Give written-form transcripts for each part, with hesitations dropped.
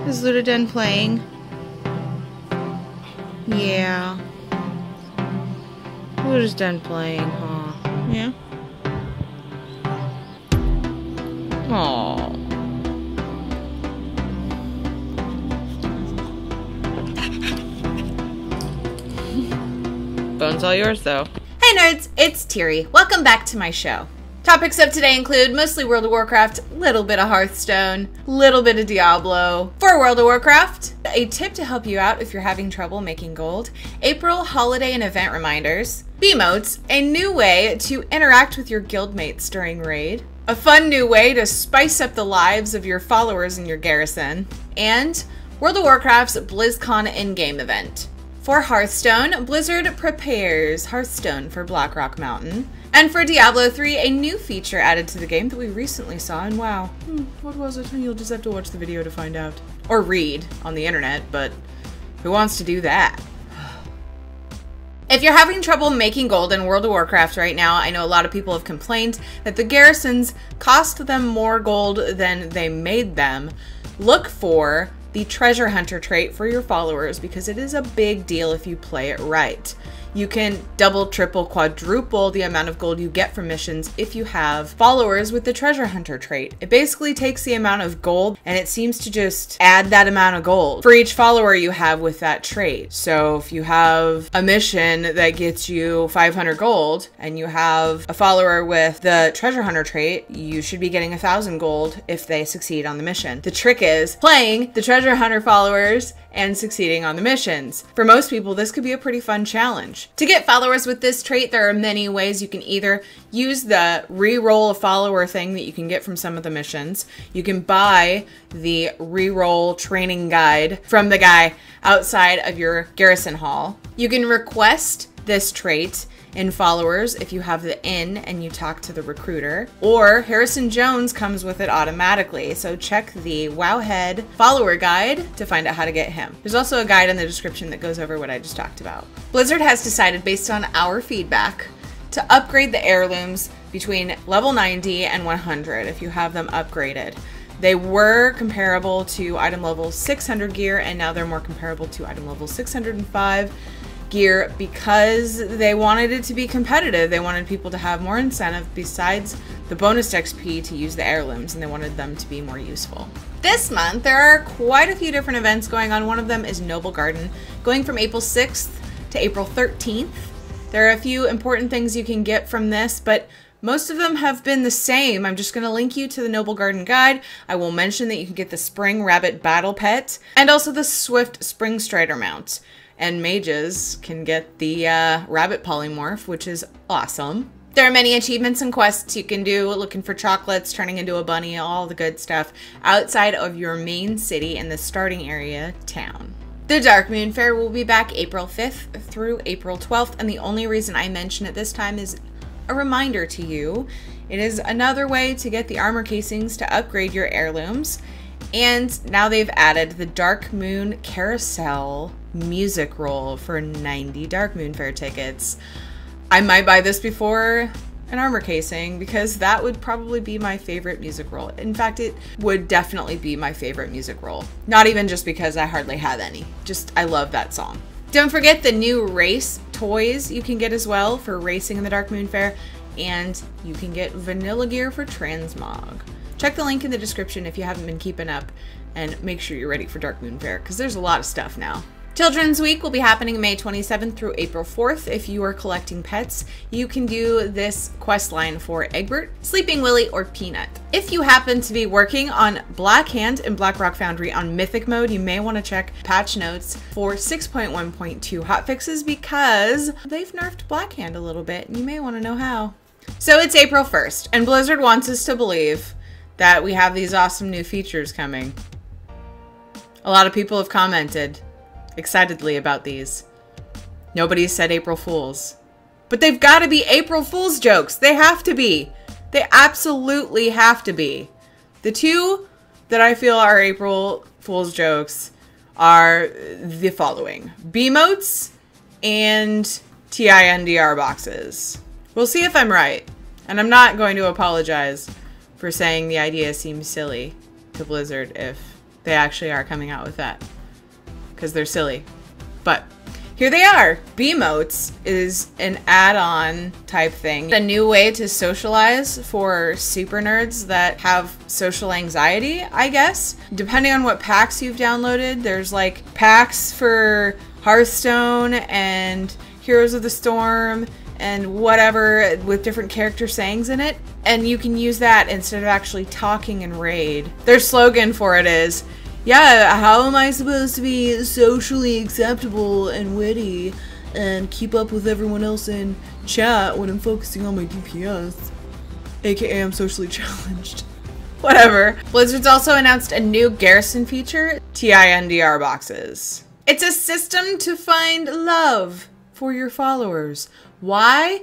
Is Luda done playing? Yeah. Luda's done playing, huh? Yeah. Aww. Bone's all yours, though. Hey nerds, it's Tiri. Welcome back to my show. Topics of today include mostly World of Warcraft, little bit of Hearthstone, little bit of Diablo. For World of Warcraft, a tip to help you out if you're having trouble making gold, April holiday and event reminders, B-modes, a new way to interact with your guildmates during raid, a fun new way to spice up the lives of your followers in your Garrison, and World of Warcraft's Blizzcon in-game event. For Hearthstone, Blizzard prepares Hearthstone for Blackrock Mountain. And for Diablo 3, a new feature added to the game that we recently saw, and wow, what was it? You'll just have to watch the video to find out. Or read on the internet, but who wants to do that? If you're having trouble making gold in World of Warcraft right now, I know a lot of people have complained that the garrisons cost them more gold than they made them. Look for the treasure hunter trait for your followers because it is a big deal if you play it right. You can double, triple, quadruple the amount of gold you get from missions if you have followers with the treasure hunter trait. It basically takes the amount of gold and it seems to just add that amount of gold for each follower you have with that trait. So if you have a mission that gets you 500 gold and you have a follower with the treasure hunter trait, you should be getting 1,000 gold if they succeed on the mission. The trick is playing the treasure hunter followers and succeeding on the missions. For most people, this could be a pretty fun challenge. To get followers with this trait, there are many ways. You can either use the reroll a follower thing that you can get from some of the missions. You can buy the reroll training guide from the guy outside of your garrison hall. You can request this trait in followers if you have the in and you talk to the recruiter, or Harrison Jones comes with it automatically, so check the Wowhead follower guide to find out how to get him. There's also a guide in the description that goes over what I just talked about. Blizzard has decided, based on our feedback, to upgrade the heirlooms between level 90 and 100 if you have them upgraded. They were comparable to item level 600 gear, and now they're more comparable to item level 605 gear because they wanted it to be competitive. They wanted people to have more incentive besides the bonus XP to use the heirlooms, and they wanted them to be more useful. This month, there are quite a few different events going on. One of them is Noblegarden, going from April 6th to April 13th. There are a few important things you can get from this, but most of them have been the same. I'm just going to link you to the Noblegarden guide. I will mention that you can get the Spring Rabbit Battle Pet and also the Swift Spring Strider mount. And mages can get the rabbit polymorph, which is awesome. There are many achievements and quests you can do, looking for chocolates, turning into a bunny, all the good stuff, outside of your main city in the starting area town. The Darkmoon Faire will be back April 5th through April 12th, and the only reason I mention it this time is a reminder to you. It is another way to get the armor casings to upgrade your heirlooms, and now they've added the Darkmoon Carousel music roll for 90 Darkmoon Faire tickets. I might buy this before an armor casing because that would probably be my favorite music roll. In fact, it would definitely be my favorite music roll. Not even just because I hardly have any. Just, I love that song. Don't forget the new race toys you can get as well for racing in the Darkmoon Faire, and you can get vanilla gear for transmog. Check the link in the description if you haven't been keeping up, and make sure you're ready for Darkmoon Faire because there's a lot of stuff now. Children's Week will be happening May 27th through April 4th. If you are collecting pets, you can do this quest line for Egbert, Sleeping Willy, or Peanut. If you happen to be working on Blackhand and Blackrock Foundry on Mythic mode, you may want to check patch notes for 6.1.2 hotfixes because they've nerfed Blackhand a little bit, and you may want to know how. So it's April 1st, and Blizzard wants us to believe that we have these awesome new features coming. A lot of people have commented excitedly about these. Nobody said April Fools. But they've got to be April Fool's jokes. They have to be. They absolutely have to be. The two that I feel are April Fool's jokes are the following: B-motes and T.I.N.D.R boxes. We'll see if I'm right. And I'm not going to apologize for saying the idea seems silly to Blizzard if they actually are coming out with that because they're silly. But here they are. Bemotes is an add-on type thing. A new way to socialize for super nerds that have social anxiety, I guess. Depending on what packs you've downloaded, there's like packs for Hearthstone and Heroes of the Storm and whatever with different character sayings in it. And you can use that instead of actually talking in Raid. Their slogan for it is, yeah, how am I supposed to be socially acceptable and witty and keep up with everyone else in chat when I'm focusing on my DPS? AKA I'm socially challenged. Whatever. Blizzard's also announced a new Garrison feature, T.I.N.D.R boxes. It's a system to find love for your followers. Why?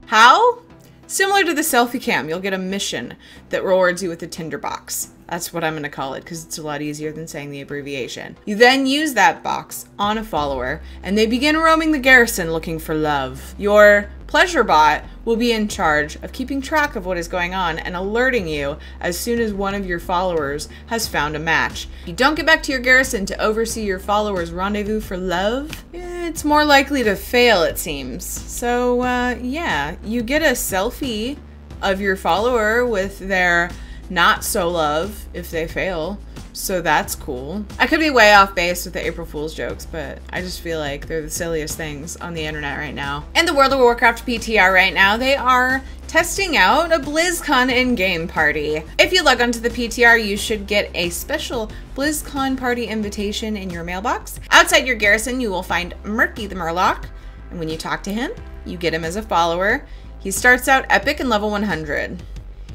How? Similar to the selfie cam, you'll get a mission that rewards you with a T.I.N.D.R box. That's what I'm going to call it because it's a lot easier than saying the abbreviation. You then use that box on a follower and they begin roaming the garrison looking for love. Your pleasure bot will be in charge of keeping track of what is going on and alerting you as soon as one of your followers has found a match. If you don't get back to your garrison to oversee your followers' rendezvous for love, it's more likely to fail, it seems. So, yeah, you get a selfie of your follower with their not so love if they fail. So that's cool. I could be way off base with the April Fool's jokes, but I just feel like they're the silliest things on the internet right now. And the World of Warcraft PTR right now, they are testing out a Blizzcon in-game party. If you log onto the PTR, you should get a special Blizzcon party invitation in your mailbox. Outside your garrison, you will find Murky the Murloc, and when you talk to him, you get him as a follower. He starts out epic and level 100.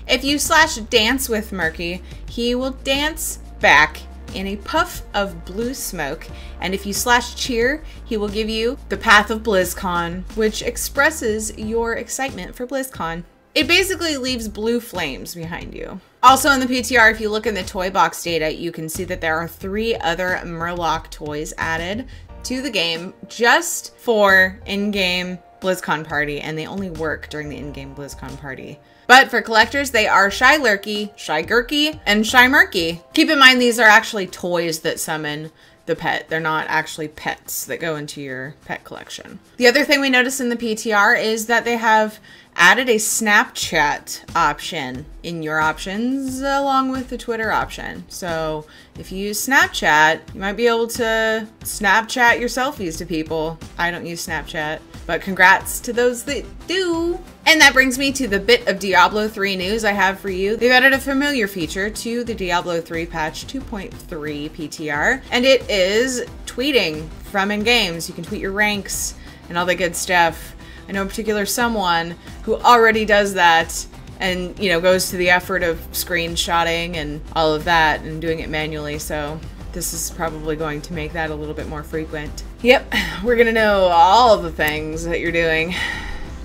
If you /dance with Murky, he will dance back in a puff of blue smoke, and if you /cheer, he will give you the Path of BlizzCon, which expresses your excitement for BlizzCon. It basically leaves blue flames behind you. Also in the PTR, if you look in the toy box data, you can see that there are 3 other Murloc toys added to the game just for in-game BlizzCon party, and they only work during the in-game BlizzCon party. But for collectors, they are Shy Lurky, Shy Gurky, and Shy Murky. Keep in mind, these are actually toys that summon the pet. They're not actually pets that go into your pet collection. The other thing we noticed in the PTR is that they have added a Snapchat option in your options along with the Twitter option. So if you use Snapchat, you might be able to Snapchat your selfies to people. I don't use Snapchat, but congrats to those that do. And that brings me to the bit of Diablo 3 news I have for you. They've added a familiar feature to the Diablo 3 patch 2.3 PTR, and it is tweeting from in-games. You can tweet your ranks and all that good stuff. I know a particular someone who already does that and, you know, goes to the effort of screenshotting and all of that and doing it manually, so this is probably going to make that a little bit more frequent. Yep, we're gonna know all of the things that you're doing.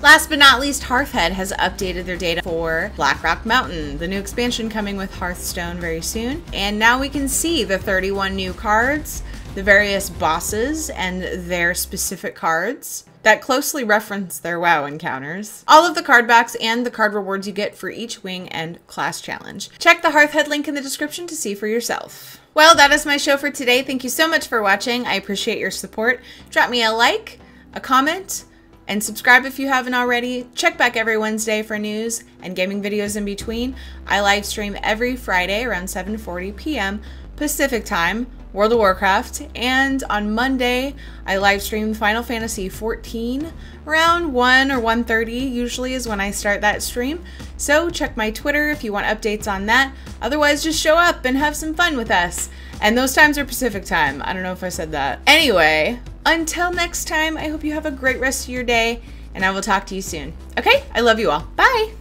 Last but not least, Hearthhead has updated their data for Blackrock Mountain, the new expansion coming with Hearthstone very soon. And now we can see the 31 new cards, the various bosses, and their specific cards that closely reference their WoW encounters. All of the card backs and the card rewards you get for each wing and class challenge. Check the Hearthhead link in the description to see for yourself. Well, that is my show for today. Thank you so much for watching. I appreciate your support. Drop me a like, a comment, and subscribe if you haven't already. Check back every Wednesday for news and gaming videos in between. I live stream every Friday around 7:40 p.m. Pacific time, World of Warcraft, and on Monday I live stream Final Fantasy XIV around 1 or 1:30 usually is when I start that stream. So check my Twitter if you want updates on that. Otherwise, just show up and have some fun with us. And those times are Pacific time. I don't know if I said that. Anyway, until next time, I hope you have a great rest of your day, and I will talk to you soon. Okay? I love you all. Bye!